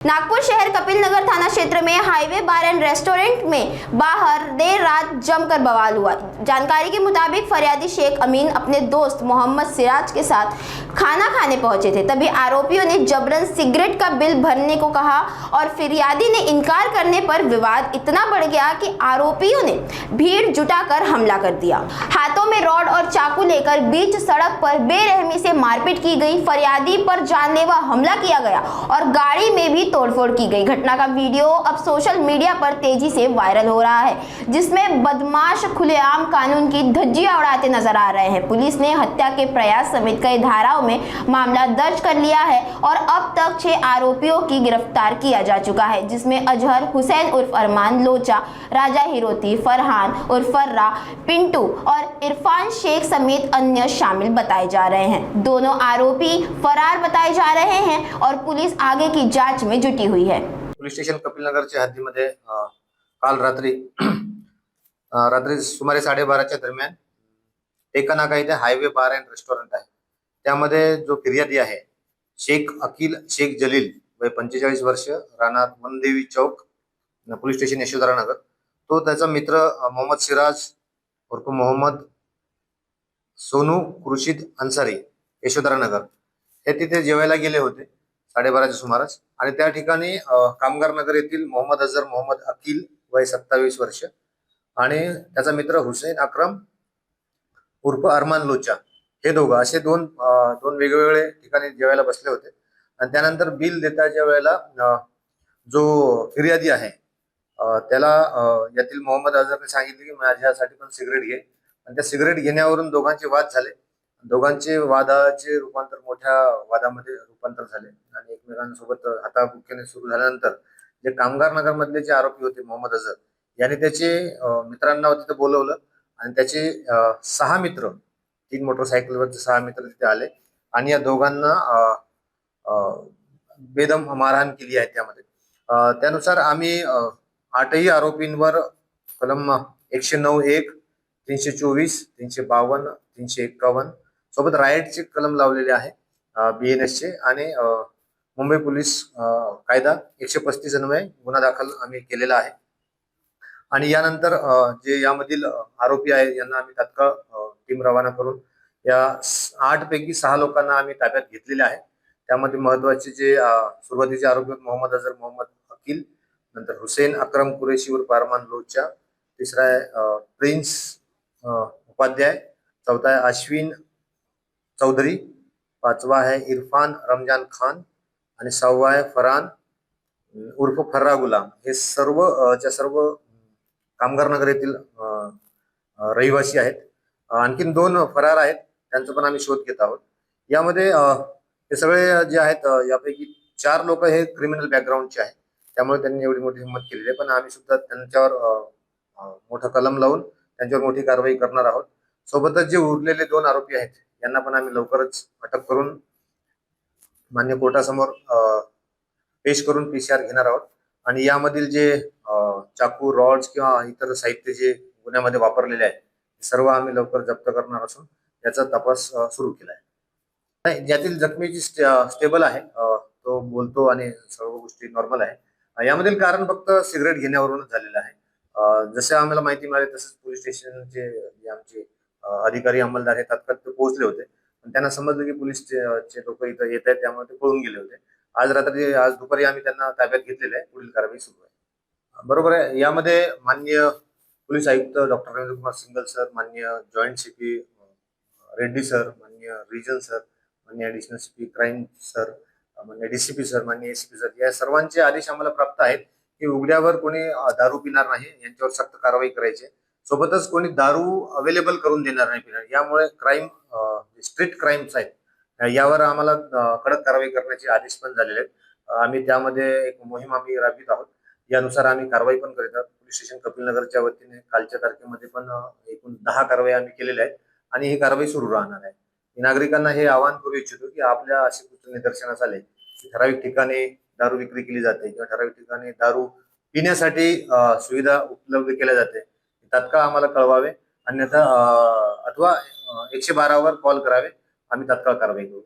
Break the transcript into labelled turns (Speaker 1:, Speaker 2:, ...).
Speaker 1: नागपुर शहर कपिल नगर थाना क्षेत्र में हाईवे बार एंड रेस्टोरेंट में बाहर देर रात जमकर बवाल हुआ। जानकारी के मुताबिक फरियादी शेख अमीन अपने दोस्त मोहम्मद सिराज के साथ खाना खाने पहुंचे थे। तभी आरोपियों ने जबरन सिगरेट का बिल भरने को कहा और फिरियादी ने इनकार करने पर विवाद इतना बढ़ गया कि आरोपियों ने भीड़ जुटाकर हमला कर दिया। हाथों में रॉड और चाकू लेकर बीच सड़क पर बेरहमी से मारपीट की गई। फरियादी पर जानलेवा हमला किया गया और गाड़ी में भी तोड़फोड़ की गई। घटना का वीडियो अब सोशल मीडिया पर तेजी से वायरल हो रहा है, जिसमें बदमाश खुलेआम कानून की धज्जियां उड़ाते नजर आ रहे हैं। पुलिस ने हत्या के प्रयास समेत कई धाराओं में मामला दर्ज कर लिया है और अब तक 6 आरोपियों की गिरफ्तार किया जा चुका है, जिसमें अजहर हुसैन उर्फ अरमान लोचा, राजा हिरोती, फरहान उर्फ फर्रा, पिंटू और इरफान शेख समेत अन्य शामिल बताए जा रहे हैं। दोनों आरोपी फरार बताए जा रहे हैं और पुलिस आगे की जांच में जुटी हुई है।
Speaker 2: पोलीस स्टेशन कपिल नगरच्या हद्दीमध्ये काल रात्री सुमारे 12:30च्या दरम्यान टेकानाका इथे हायवे बार अँड रेस्टॉरंट आहे, त्यामध्ये जो फिर्यादी आहे शेख अकील शेख जलील वय 45 वर्ष, राहणार मनदेवी चौक, पोलीस स्टेशन यशोधरानगर, तो त्याचा मित्र मोहम्मद सिराज उर्फ मोहम्मद सोनू खुर्शीद अन्सारी यशोधरानगर हे तिथे जेवायला गेले होते 12:30च्या सुमारास। आणि त्या ठिकाणी कामगार नगर येथील मोहम्मद अजहर मोहम्मद अकील वय 27 वर्ष आणि त्याचा मित्र हुसैन अक्रम उर्फ अरमान लोचा हे दोघं असे दोन वेगवेगळे ठिकाणी जेवायला बसले होते। आणि त्यानंतर बिल देताच्या वेळेला जो फिर्यादी आहे त्याला यातील मोहम्मद अजहरने सांगितले की माझ्यासाठी पण सिगरेट घे, आणि त्या सिगरेट घेण्यावरून दोघांचे वाद झाले। दोघांचे वादाचे रूपांतर मोठ्या वादामध्ये रूपांतर झाले आणि एकमेकांसोबत हाताबुक्कीने सुरू झाल्यानंतर जे कामगार नगर मधले जे आरोपी होते मोहम्मद अजहर यांनी त्याचे मित्रांना तिथे बोलवलं आणि त्याचे 6 मित्र 3 मोटरसायकलवरचे 6 मित्र तिथे आले आणि या दोघांना बेदम मारहाण केली आहे। त्यानुसार आम्ही 8ही आरोपींवर कलम 109(1), 324, 352, 351 सोबत रायटचे कलम लावलेले आहे BNS चे, आणि मुंबई पोलीस कायदा 135 अन्वये गुन्हा दाखल आम्ही केलेला आहे। आणि यानंतर जे यामधील आरोपी आहे यांना आम्ही तात्काळ टीम रवाना करून या 8 पैकी 6 लोकांना आम्ही ताब्यात घेतलेले आहे। त्यामध्ये महत्वाचे जे सुरुवातीचे आरोपी मोहम्मद अजहर मोहम्मद अकील, नंतर हुसैन अक्रम कुरेशी उर्फ अरमान लोचा, तिसरा आहे प्रिन्स उपाध्याय, चौथा है अश्विन चौधरी, 5वां है इरफान रमजान खान आणि 6वां है फरहान उर्फ फर्रा गुलाम। हे सर्व कामगार नगर येथील रहिवासी आहेत। आणखीन 2 फरार आहेत, त्यांचा पण आम्ही शोध घेत आहोत। यामध्ये हे सगळे जे आहेत यापैकी 4 लोक हे क्रिमिनल बॅकग्राऊंडचे आहेत, त्यामुळे त्यांनी एवढी मोठी हिंमत केलेली आहे। पण आम्ही सुद्धा त्यांच्यावर मोठा कलम लावून त्यांच्यावर मोठी कारवाई करणार आहोत। सोबतच जे उरलेले 2 आरोपी आहेत यांना पण आम्ही लवकरच अटक करून मान्य कोर्टासमोर पेश करून PCR घेणार आहोत। आणि यामधील जे चाकू, रॉड्स किंवा इतर साहित्य जे गुन्ह्यामध्ये वापरलेले आहे सर्व आम्ही लवकर जप्त करणार असून याचा तपास सुरू केला आहे। ज्यातील जखमीची स्टेबल आहे, तो बोलतो आणि सर्व गोष्टी नॉर्मल आहे। यामधील कारण फक्त सिगरेट घेण्यावरूनच झालेलं आहे। जसे आम्हाला माहिती मिळाली तसंच पोलीस स्टेशनचे आमचे अधिकारी अंमलदार हे तात्काळ ते पोहोचले होते, पण त्यांना समजलं की पोलीसचे लोक इथं येत आहेत, त्यामुळे ते पळून गेले होते। आज दुपारी आम्ही त्यांना ताब्यात घेतलेले आहे, पुढील कारवाई सुरू आहे। बरोबर आहे। यामध्ये माननीय पोलीस आयुक्त doctor Ravindra Kumar single sir, माननीय जॉईंट CP रेड्डी सर, माननीय रिजन सर, माननीय ऍडिशनल CP क्राईम सर, माननीय DCP सर, माननीय ACP सर, या सर्वांचे आदेश आम्हाला प्राप्त आहेत की उघड्यावर कोणी दारू पिणार नाही, यांच्यावर सक्त कारवाई करायची। सोबतच कोणी दारू अवेलेबल करून देणार नाही पिणार, यामुळे क्राईम स्ट्रीट क्राईम्स आहेत यावर आम्हाला कडक कारवाई करण्याचे आदेश पण झालेले आहेत। आम्ही त्यामध्ये एक मोहीम आम्ही राबवित आहोत, यानुसार आम्ही कारवाई पण करीत आहोत। पोलीस स्टेशन कपिल नगरच्या वतीने कालच्या तारखेमध्ये पण एकूण 10 कारवाई आम्ही केलेल्या आहेत आणि ही कारवाई सुरू राहणार आहे। नागरिकांना हे आवाहन करू इच्छितो की आपल्या असे कुठे निदर्शनास आले की ठराविक ठिकाणी दारू विक्री केली जाते किंवा ठराविक ठिकाणी दारू पिण्यासाठी सुविधा उपलब्ध केल्या जाते, तात्काळ आम्हाला कळवावे, अन्यथा अथवा 112 वर कॉल करावे, आम्ही तात्काळ कारवाई करू।